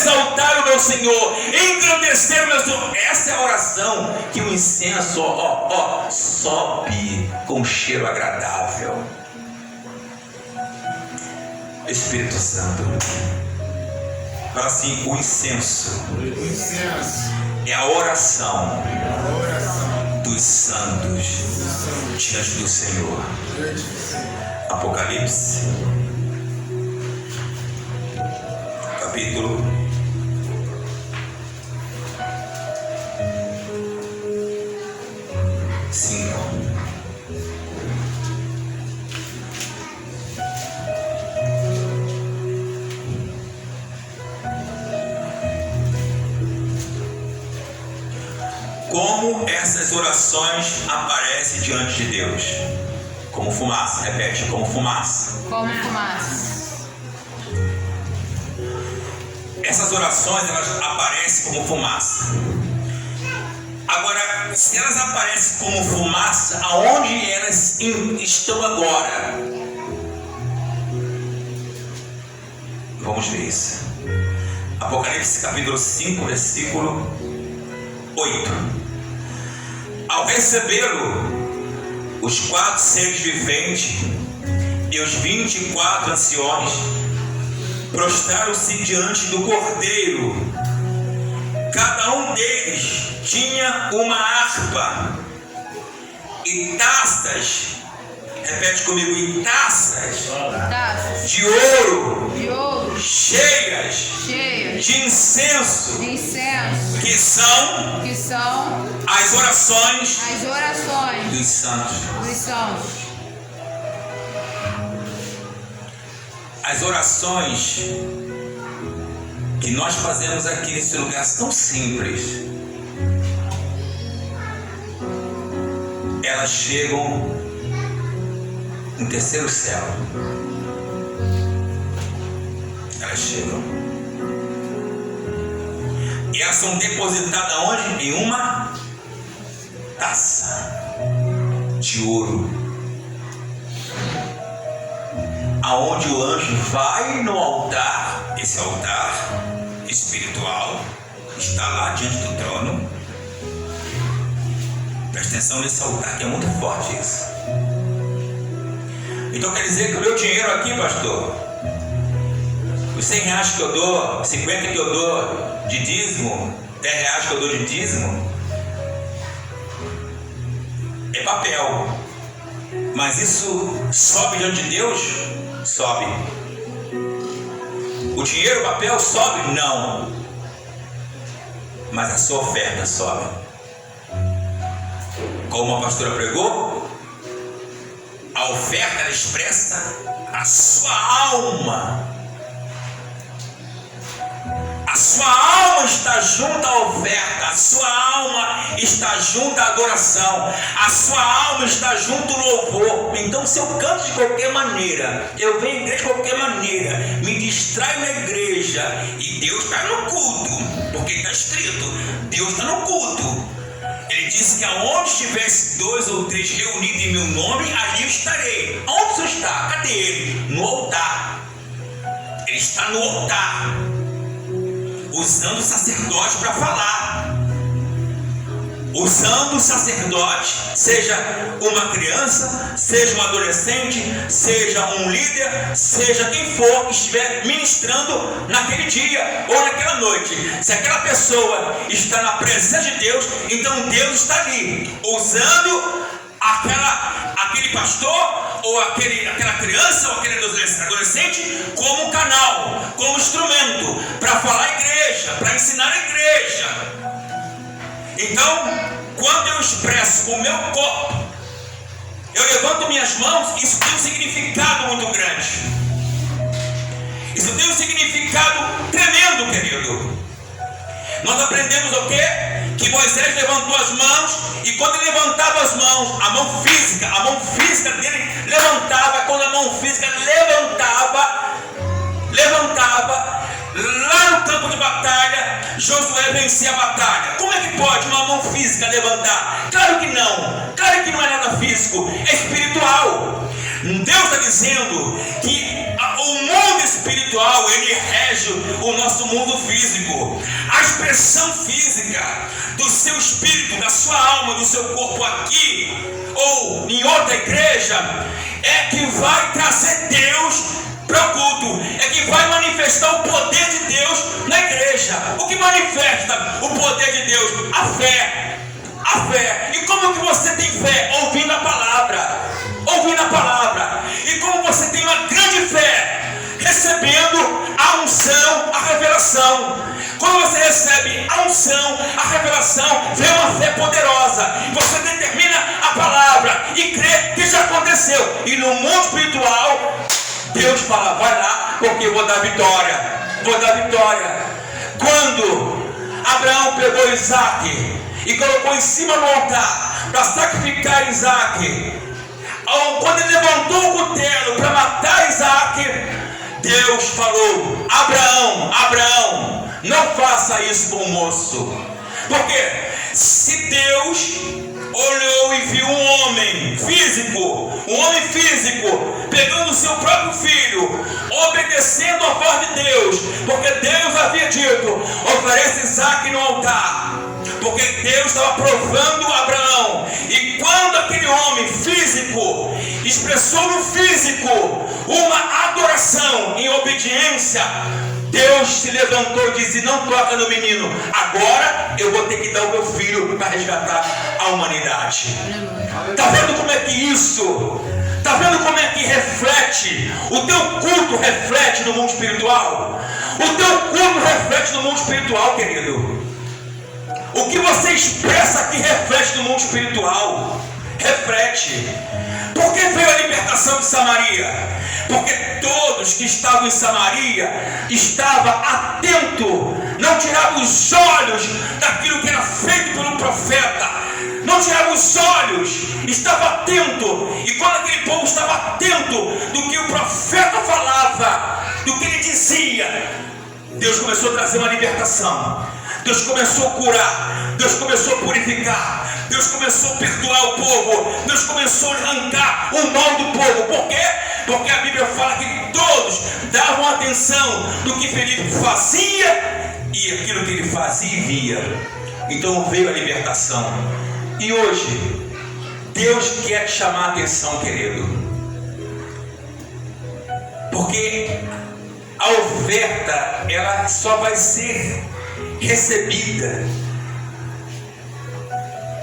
exaltar o meu Senhor, engrandecer o meu Senhor. Essa é a oração que o incenso sobe com um cheiro agradável. Espírito Santo, fala assim: o incenso é a oração dos santos diante do Senhor. Apocalipse, capítulo 5. Como essas orações aparecem diante de Deus? Como fumaça, repete, como fumaça. Como fumaça. Essas orações, elas aparecem como fumaça. Agora, se elas aparecem como fumaça, aonde elas estão agora? Vamos ver isso. Apocalipse capítulo 5, versículo 8. Ao recebê-lo, os 4 seres viventes e os 24 anciões prostraram-se diante do Cordeiro. Cada um deles tinha uma harpa e taças, repete comigo, e taças de ouro, cheias de incenso, que são as orações dos santos. As orações que nós fazemos aqui nesse lugar são simples. Elas chegam no terceiro céu. Elas chegam. E elas são depositadas onde? Em uma taça de ouro, aonde o anjo vai no altar. Esse altar espiritual está lá diante do trono. Presta atenção nesse altar, que é muito forte isso. Então quer dizer que o meu dinheiro aqui, pastor, os 100 reais que eu dou, 50 que eu dou de dízimo, 10 reais que eu dou de dízimo, é papel. Mas isso sobe diante de Deus? Sobe. O dinheiro, o papel sobe? Não. Mas a sua oferta sobe. Como a pastora pregou, a oferta ela expressa a sua alma. A sua alma está junto à oferta, a sua alma está junto à adoração, a sua alma está junto ao louvor. Então, se eu canto de qualquer maneira, eu venho à igreja de qualquer maneira, me distraio na igreja, e Deus está no culto, porque está escrito, Deus está no culto. Ele disse que aonde estivesse 2 ou 3 reunidos em meu nome, ali eu estarei. Onde o Senhor está? Cadê ele? No altar. Ele está no altar, usando o sacerdote para falar. Usando o sacerdote, seja uma criança, seja um adolescente, seja um líder, seja quem for que estiver ministrando naquele dia ou naquela noite. Se aquela pessoa está na presença de Deus, então Deus está ali, usando aquele pastor ou aquela criança ou aquele adolescente como um canal, como instrumento para falar à igreja, para ensinar a igreja. Então, quando eu expresso o meu corpo, eu levanto minhas mãos, isso tem um significado muito grande. Isso tem um significado tremendo, querido. Nós aprendemos o quê? Que Moisés levantou as mãos, e quando ele levantava as mãos, a mão física dele levantava. Quando a mão física levantava, lá no campo de batalha, Josué vencia a batalha. Como é que pode uma mão física levantar? Claro que não é nada físico, é espiritual. Deus está dizendo que o mundo espiritual, ele rege o nosso mundo físico. físico, a expressão física do seu espírito, da sua alma, do seu corpo aqui ou em outra igreja, é que vai trazer Deus para o culto, é que vai manifestar o poder de Deus na igreja. O que manifesta o poder de Deus? A fé. A fé. E como que você tem fé? Ouvindo a palavra. Ouvindo a palavra. E como você tem uma grande fé? Recebendo a unção, a revelação. Quando você recebe a unção, a revelação, vem uma fé poderosa. Você determina a palavra e crê que já aconteceu. E no mundo espiritual, Deus fala, vai lá, porque eu vou dar vitória. Vou dar vitória. Quando Abraão pegou Isaac e colocou em cima do altar para sacrificar Isaac, quando ele levantou o cutelo para matar Isaac, Deus falou, Abraão, Abraão, não faça isso com o moço. Porque se Deus olhou e viu um homem físico, pegando o seu próprio filho, obedecendo a voz de Deus, porque Deus havia dito, oferece Isaac no altar, porque Deus estava provando Abraão. E quando aquele homem físico expressou no físico uma adoração em obediência, Deus se levantou e disse, não toca no menino, agora eu vou ter que dar o meu filho para resgatar a humanidade. Está vendo como é que isso, está vendo como é que reflete, o teu culto reflete no mundo espiritual? O teu culto reflete no mundo espiritual, querido. O que você expressa aqui reflete no mundo espiritual. Reflete. Por que veio a libertação de Samaria? Porque todos que estavam em Samaria estavam atentos, não tiravam os olhos daquilo que era feito pelo profeta, não tiravam os olhos, estavam atentos. E quando aquele povo estava atento do que o profeta falava, do que ele dizia, Deus começou a trazer uma libertação. Deus começou a curar, Deus começou a purificar, Deus começou a perdoar o povo, Deus começou a arrancar o mal do povo. Por quê? Porque a Bíblia fala que todos davam atenção do que Felipe fazia e aquilo que ele fazia e via. Então veio a libertação. E hoje, Deus quer te chamar a atenção, querido. Porque a oferta, ela só vai ser recebida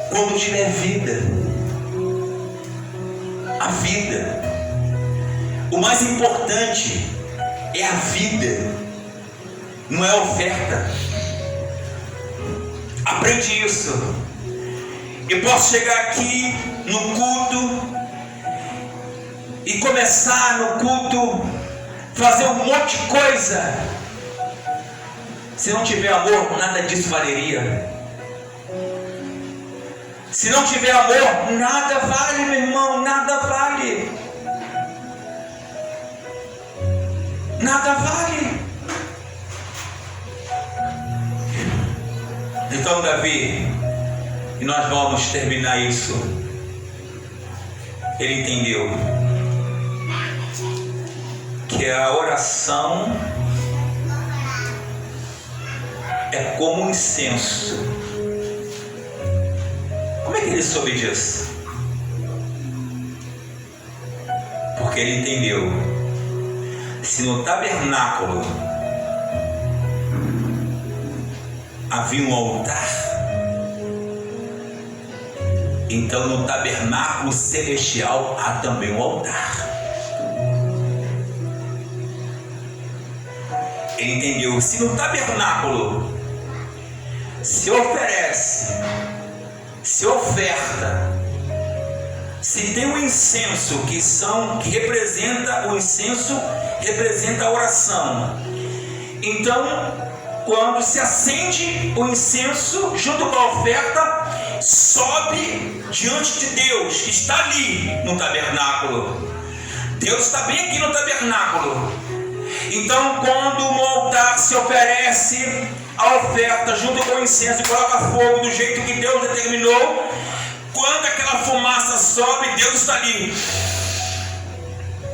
quando tiver vida. A vida, o mais importante é a vida, não é a oferta. Aprende isso. Eu posso chegar aqui no culto e começar no culto fazer um monte de coisa. Se não tiver amor, nada disso valeria. Se não tiver amor, nada vale, meu irmão, nada vale. Nada vale. Então, Davi, e nós vamos terminar isso, ele entendeu que a oração é como um incenso. Como é que ele soube disso? Porque ele entendeu, se no tabernáculo havia um altar, então no tabernáculo celestial há também um altar. Ele entendeu, se no tabernáculo se oferece, se oferta, se tem um incenso que representa o incenso, representa a oração. Então, quando se acende o incenso junto com a oferta, sobe diante de Deus, que está ali no tabernáculo. Deus está bem aqui no tabernáculo. Então, quando no altar se oferece a oferta junto com o incenso e coloca fogo do jeito que Deus determinou, quando aquela fumaça sobe, Deus está ali,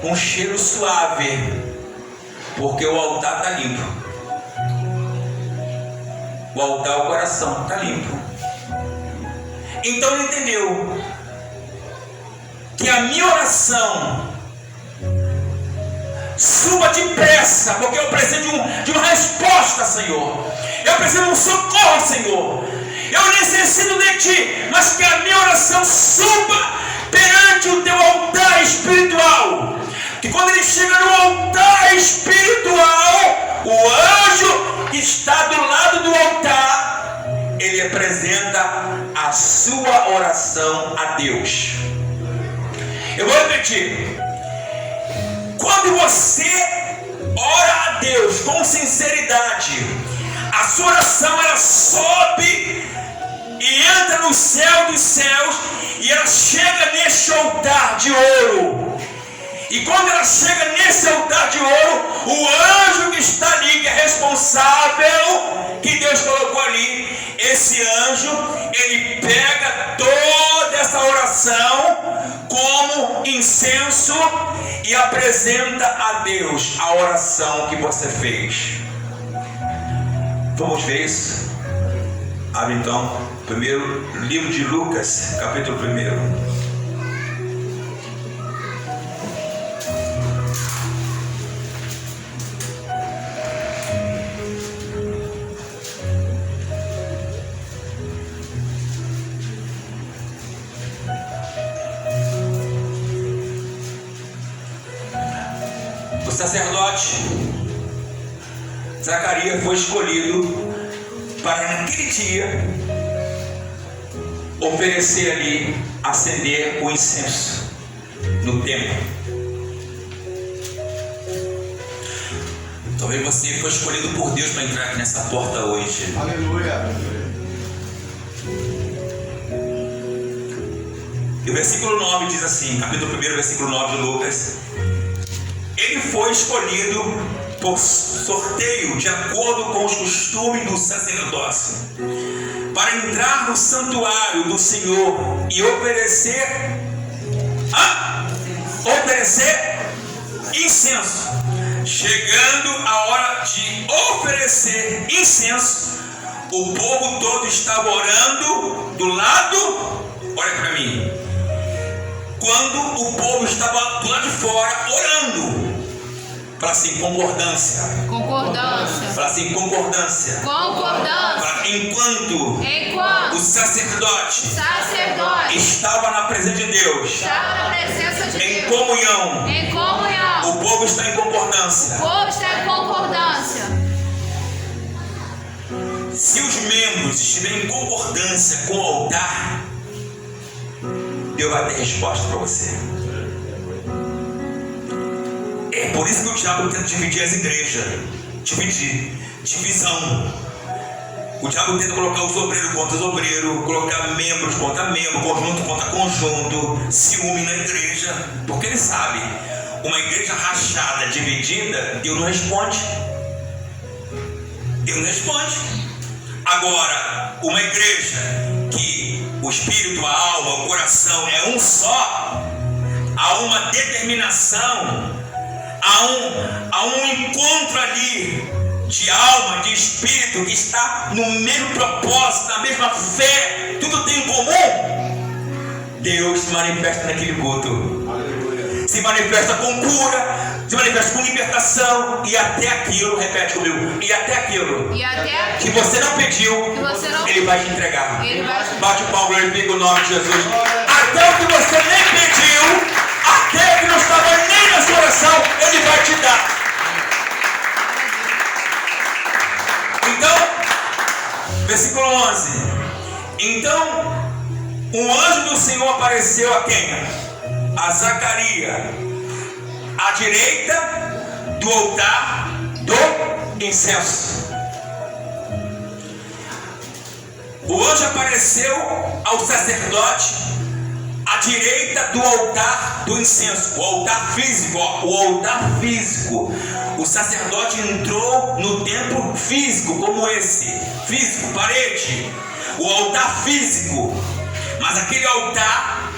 um cheiro suave, porque o altar está limpo. o altar, o coração está limpo. Então ele entendeu que a minha oração suba depressa, porque eu preciso de uma resposta, Senhor. Eu preciso de um socorro, Senhor. Eu necessito de Ti, mas que a minha oração suba perante o Teu altar espiritual. Que quando ele chega no altar espiritual, o anjo que está do lado do altar, ele apresenta a sua oração a Deus. Eu vou repetir. Quando você ora a Deus com sinceridade, a sua oração ela sobe e entra no céu dos céus, e ela chega neste altar de ouro. E quando ela chega nesse altar de ouro, o anjo que está ali, que é responsável, que Deus colocou ali, esse anjo, ele pega toda essa oração como incenso e apresenta a Deus a oração que você fez. Vamos ver isso? Abre então, primeiro livro de Lucas, capítulo 1. O sacerdote Zacarias foi escolhido para naquele dia oferecer ali, acender o incenso no templo. Talvez você foi escolhido por Deus para entrar aqui nessa porta hoje. Aleluia. E o versículo 9 diz assim, capítulo 1, versículo 9 de Lucas: ele foi escolhido por sorteio, de acordo com os costumes do sacerdócio, para entrar no santuário do Senhor e oferecer incenso. Chegando a hora de oferecer incenso, o povo todo estava orando do lado, olha para mim, quando o povo estava do lado de fora orando. Fala assim, concordância. Concordância. Fala assim, concordância. Concordância. Fala, enquanto o sacerdote estava na presença de Deus, em comunhão, o povo está em concordância. Se os membros estiverem em concordância com o altar, Deus vai ter resposta para você. É por isso que o diabo tenta dividir as igrejas. Divisão. O diabo tenta colocar os obreiros contra os obreiros, colocar membros contra membros, conjunto contra conjunto, ciúme na igreja. Porque ele sabe, uma igreja rachada, dividida, Deus não responde. Deus não responde. Agora, uma igreja que o espírito, a alma, o coração é um só, há uma determinação, há um encontro ali de alma, de espírito, que está no mesmo propósito, na mesma fé, tudo tem em comum. Deus se manifesta naquele culto. Aleluia. Se manifesta com cura, se manifesta com libertação, e até aquilo, repete comigo, e até aquilo que você não pediu, Ele vai te entregar. Bate o pau, glorifica o nome de Jesus. Até o que você nem pediu, até que não estava nem na sua oração, Ele vai te dar. Então, versículo 11. Então, um anjo do Senhor apareceu a quem? A Zacarias, à direita do altar do incenso. O anjo apareceu ao sacerdote à direita do altar do incenso, o altar físico, o altar físico. O sacerdote entrou no templo físico, como esse, físico, parede, o altar físico. Mas aquele altar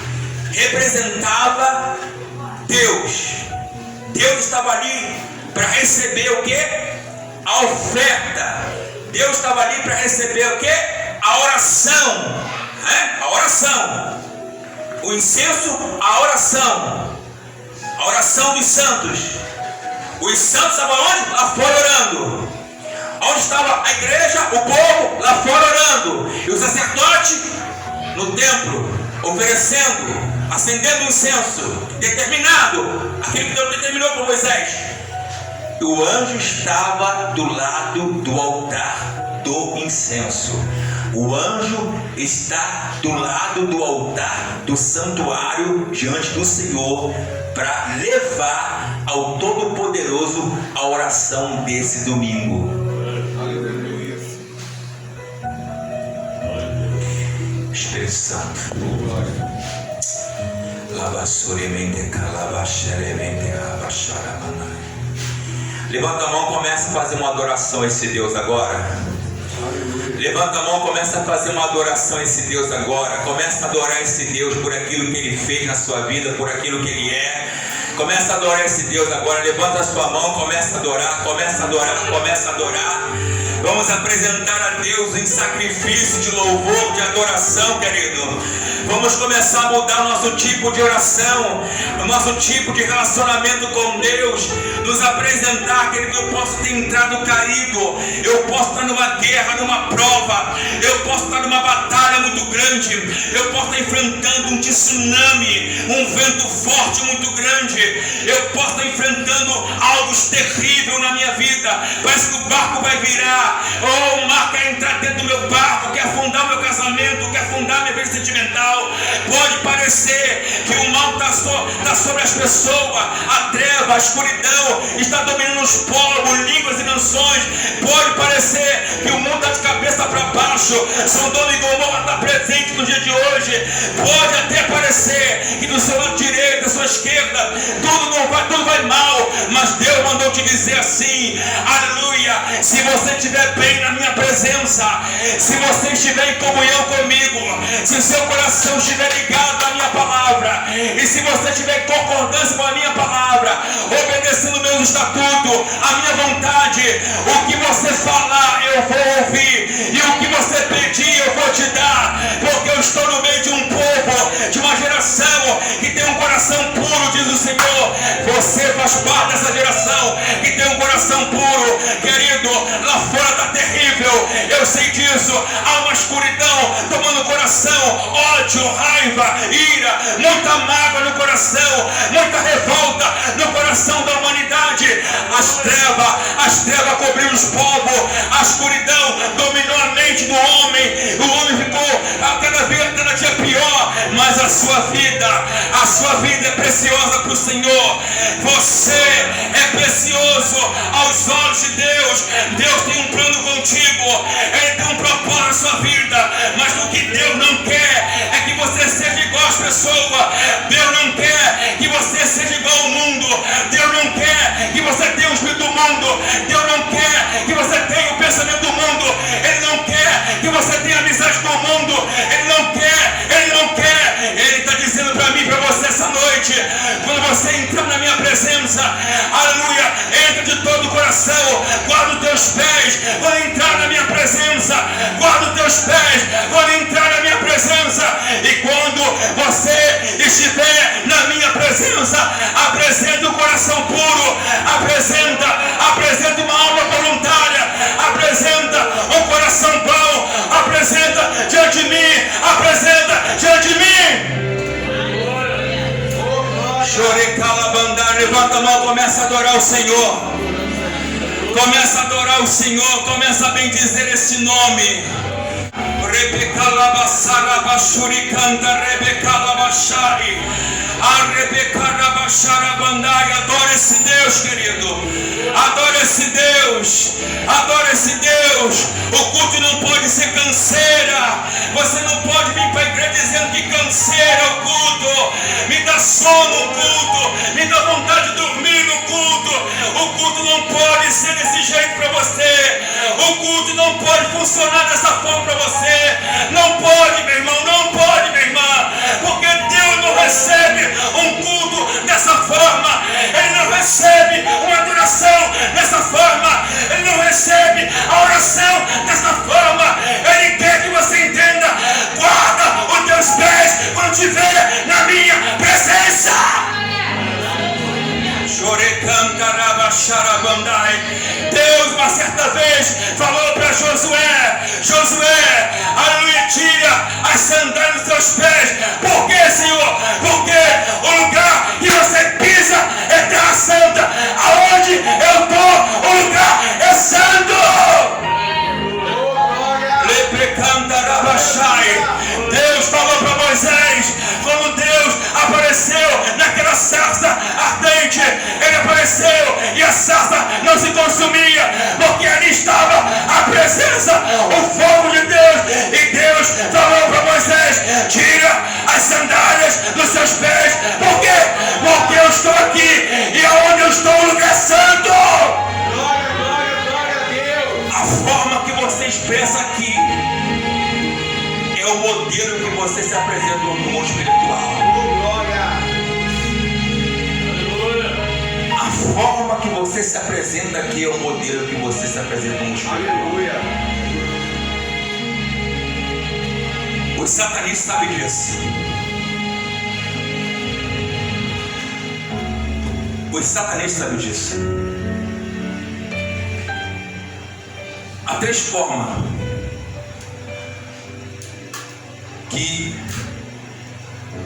representava Deus. Deus estava ali para receber o que? A oferta. Deus estava ali para receber o quê? A oração, né? A oração. O incenso, a oração dos santos. Os santos estavam onde? Lá fora orando. Onde estava a igreja, o povo? Lá fora orando. E o sacerdote no templo, oferecendo, acendendo o incenso, determinado, aquilo que Deus determinou para Moisés. E o anjo estava do lado do altar do incenso. O anjo está do lado do altar do santuário diante do Senhor para levar ao Todo-Poderoso a oração desse domingo. Aleluia. Espírito Santo. Levanta a mão, começa a fazer uma adoração a esse Deus agora. Levanta a mão, começa a fazer uma adoração a esse Deus agora. Começa a adorar esse Deus por aquilo que Ele fez na sua vida, por aquilo que Ele é. Começa a adorar esse Deus agora. Levanta a sua mão, começa a adorar, começa a adorar, começa a adorar. Vamos apresentar a Deus em sacrifício de louvor, de adoração, querido. Vamos começar a mudar o nosso tipo de oração, o nosso tipo de relacionamento com Deus. Nos apresentar, querido. Eu posso ter entrado caído, eu posso estar numa guerra, numa prova, eu posso estar numa batalha muito grande, eu posso estar enfrentando um tsunami, um vento forte muito grande, eu posso estar enfrentando algo terrível na minha vida. Parece que o barco vai virar, ou o mar quer entrar dentro do meu barco, quer afundar o meu casamento, quer afundar minha vida sentimental. Pode parecer que o mal está sobre as pessoas, a treva, a escuridão está dominando os povos, línguas e nações. Pode parecer que o mundo está de cabeça para baixo, Sodoma e Gomorra está presente no dia de hoje. Pode até parecer que do seu lado direito, da sua esquerda, tudo vai mal, mas Deus mandou te dizer assim: aleluia, se você estiver bem na minha presença, se você estiver em comunhão comigo, se o seu coração estiver ligado à minha palavra, e se você estiver em concordância com a minha palavra, obedecendo meus estatutos, a minha vontade, o que você falar eu vou ouvir, e o que você pedir eu vou te dar, porque eu estou no meio de um povo, de uma geração que tem um coração puro, diz o Senhor. Você faz parte dessa geração que tem um coração puro, querido. Lá fora está terrível, eu sei disso. Há uma escuridão tomando o coração, ódio, raiva, ira, muita mágoa no coração, muita revolta no coração da humanidade. As trevas cobriram os povos, a escuridão dominou a mente do homem. O homem ficou cada dia pior, mas a sua vida é preciosa para o Senhor. Você é precioso aos olhos de Deus. Deus tem um plano contigo, Ele tem um propósito na sua vida, mas o que Deus não quer é que você seja igual às pessoas. Deus não quer que você seja igual ao mundo. Deus não quer que você tenha o espírito do mundo. Deus não quer que você tenha o pensamento do mundo. Ele não quer que você tenha amizade com o mundo. Ele não quer. Ele está dizendo para mim, para você essa noite, quando você entrar na minha presença, aleluia, entra de todo o coração, guarda os teus pés quando entrar na minha presença, guarda os teus pés quando entrar na minha presença. E quando você estiver na minha presença, apresenta um coração puro, apresenta uma alma voluntária, apresenta um coração bom, apresenta diante de mim, Levanta a mão, começa a adorar o Senhor. Começa a adorar o Senhor, começa a bendizer esse nome. Adora esse Deus, querido. Adora esse Deus. Adora esse Deus. O culto não pode ser canseira. Você não pode vir para a igreja dizendo que canseira é o culto. Me dá sono o culto. Me dá vontade de dormir no culto. O culto não pode ser desse jeito para você. O culto não pode funcionar dessa forma para você. Não pode, meu irmão. Não pode, minha irmã. Porque Deus não recebe um culto dessa forma. Ele não recebe uma adoração dessa forma. Ele não recebe a oração dessa dos seus pés. Por quê, Senhor? Porque o lugar que você pisa é terra santa. Aonde eu estou, o lugar é santo. Deus falou para Moisés, quando Deus apareceu naquela sarça ardente, ele apareceu e a sarça não se consumia, porque ali estava a presença, o fogo de Deus. E Deus falou para Moisés: tira as sandálias dos seus pés. Por quê? Porque eu estou aqui e aonde eu estou, o lugar santo. Glória a Deus. A forma que você expressa aqui é o modelo que você se apresenta no mundo espiritual. A forma que você se apresenta aqui é o modelo que você se apresenta no mundo espiritual. Os satanistas sabem disso. Os satanistas sabem disso. Há três formas que,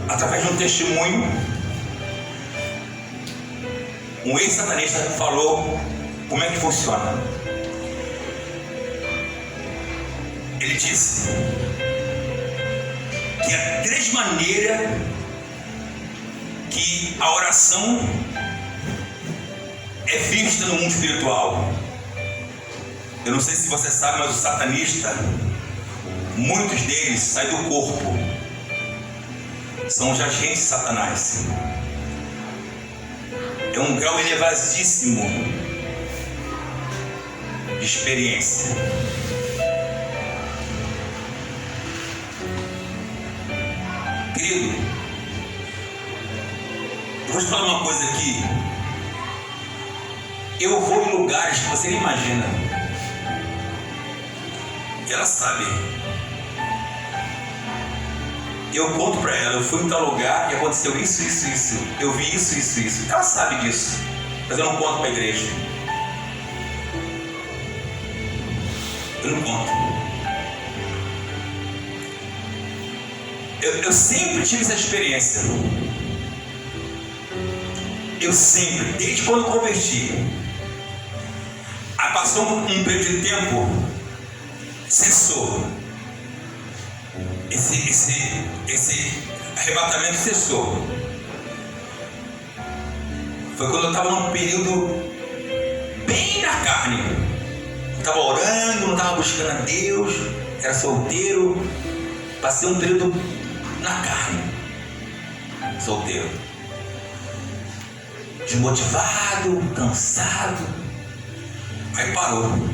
através de um testemunho, um ex-satanista falou como é que funciona. Ele disse que há três maneiras que a oração é vista no mundo espiritual. Eu não sei se você sabe, mas o satanista, muitos deles saem do corpo, são os agentes de Satanás. É um grau elevadíssimo de experiência. Querido, eu vou te falar uma coisa aqui. Eu vou em lugares que você nem imagina. Ela sabe. Eu conto pra ela, eu fui em tal lugar e aconteceu isso. Eu vi isso. Ela sabe disso, mas eu não conto pra igreja. Eu não conto. Eu sempre tive essa experiência. Eu sempre, desde quando converti. Aí passou um período de tempo, cessou. Esse arrebatamento cessou. Foi quando eu estava num período bem na carne. Eu estava orando, não estava buscando a Deus, era solteiro. Passei um período na carne, solteiro, desmotivado, cansado. Aí parou.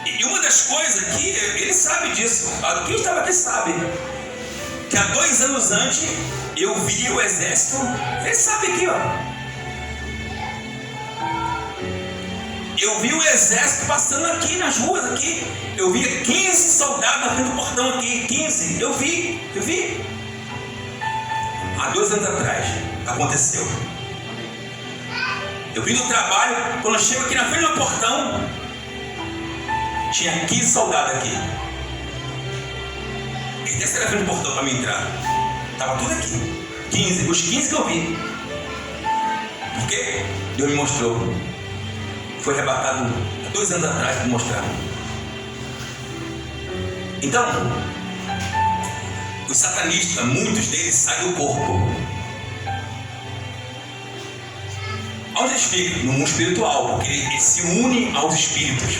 E uma das coisas que ele sabe disso, quem estava aqui sabe, que há 2 anos antes eu vi o exército. Ele sabe aqui, ó. Eu vi o exército passando aqui nas ruas aqui. Eu vi 15 soldados na frente do portão aqui. 15, eu vi. Há 2 anos atrás aconteceu. Eu vim no trabalho, quando eu chego aqui na frente do portão, tinha 15 soldados aqui. Eles desceram na frente do portão para mim entrar. Estava tudo aqui. 15, os 15 que eu vi. Porque Deus me mostrou. Foi arrebatado há 2 anos atrás para mostrar. Então, os satanistas, muitos deles saem do corpo. Onde eles ficam? No mundo espiritual, porque eles se unem aos espíritos.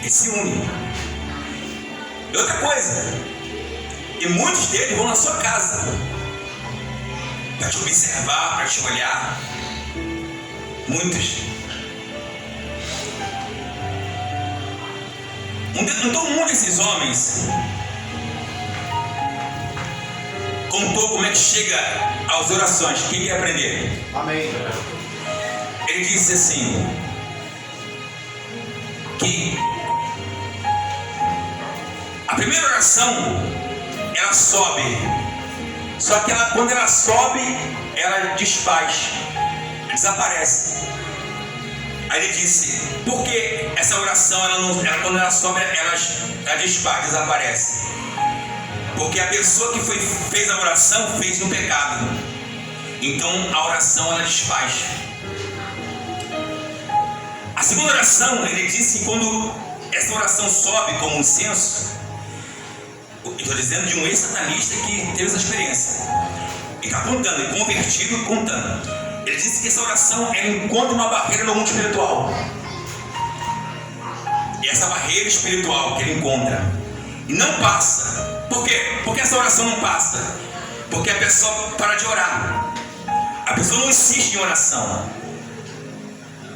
Eles se unem. E outra coisa, e muitos deles vão na sua casa para te observar, para te olhar. Muitos. Um desses homens contou como é que chega às orações. Quem quer aprender? Amém. Ele disse assim, que a primeira oração ela sobe, só que quando ela sobe ela desfaz, desaparece. Aí ele disse, por que essa oração, quando ela sobe, ela desfaz, desaparece? Porque a pessoa que fez a oração fez um pecado. Então a oração ela desfaz. A segunda oração, ele disse que quando essa oração sobe como um incenso, estou dizendo de um ex-satanista que teve essa experiência. Ele está contando, convertido, contando. Ele disse que essa oração ela encontra uma barreira no mundo espiritual. E essa barreira espiritual que ele encontra e não passa. Por quê? Porque essa oração não passa. Porque a pessoa para de orar. A pessoa não insiste em oração.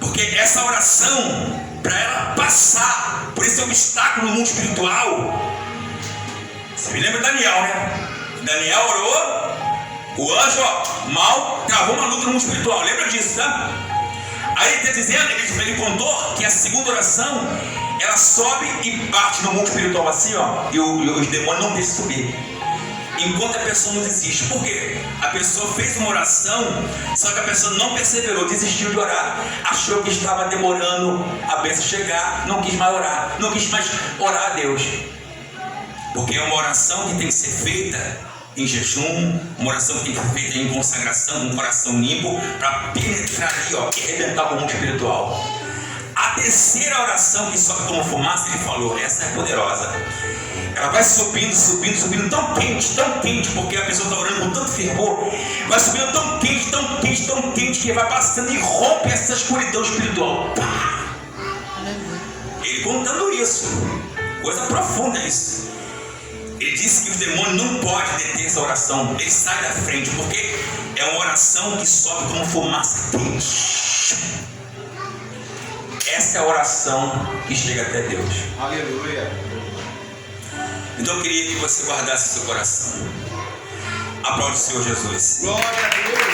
Porque essa oração, para ela passar por esse obstáculo no mundo espiritual. Você me lembra de Daniel, né? Daniel orou. O anjo, mal travou uma luta no mundo espiritual. Lembra disso, tá? Aí ele está dizendo, ele contou que a segunda oração, ela sobe e bate no mundo espiritual assim, ó. E os demônios não deixam subir. Enquanto a pessoa não desiste. Por quê? A pessoa fez uma oração, só que a pessoa não perseverou, desistiu de orar. Achou que estava demorando a bênção chegar, não quis mais orar. Não quis mais orar a Deus. Porque é uma oração que tem que ser feita em jejum, uma oração que tem que ser feita em consagração, com um coração limpo, para penetrar ali, ó, e arrebentar com o mundo espiritual. A terceira oração que sobe como fumaça, ele falou, essa é poderosa. Ela vai subindo, subindo, subindo, tão quente, porque a pessoa está orando com tanto fervor, vai subindo tão quente, tão quente, tão quente, que vai passando e rompe essa escuridão espiritual. Pá! Ele contando isso, coisa profunda isso. Ele disse que os demônios não podem deter essa oração. Ele sai da frente, porque é uma oração que sobe como fumaça quente. Essa é a oração que chega até Deus. Aleluia. Então eu queria que você guardasse seu coração. Aplaude o Senhor Jesus. Glória a Deus.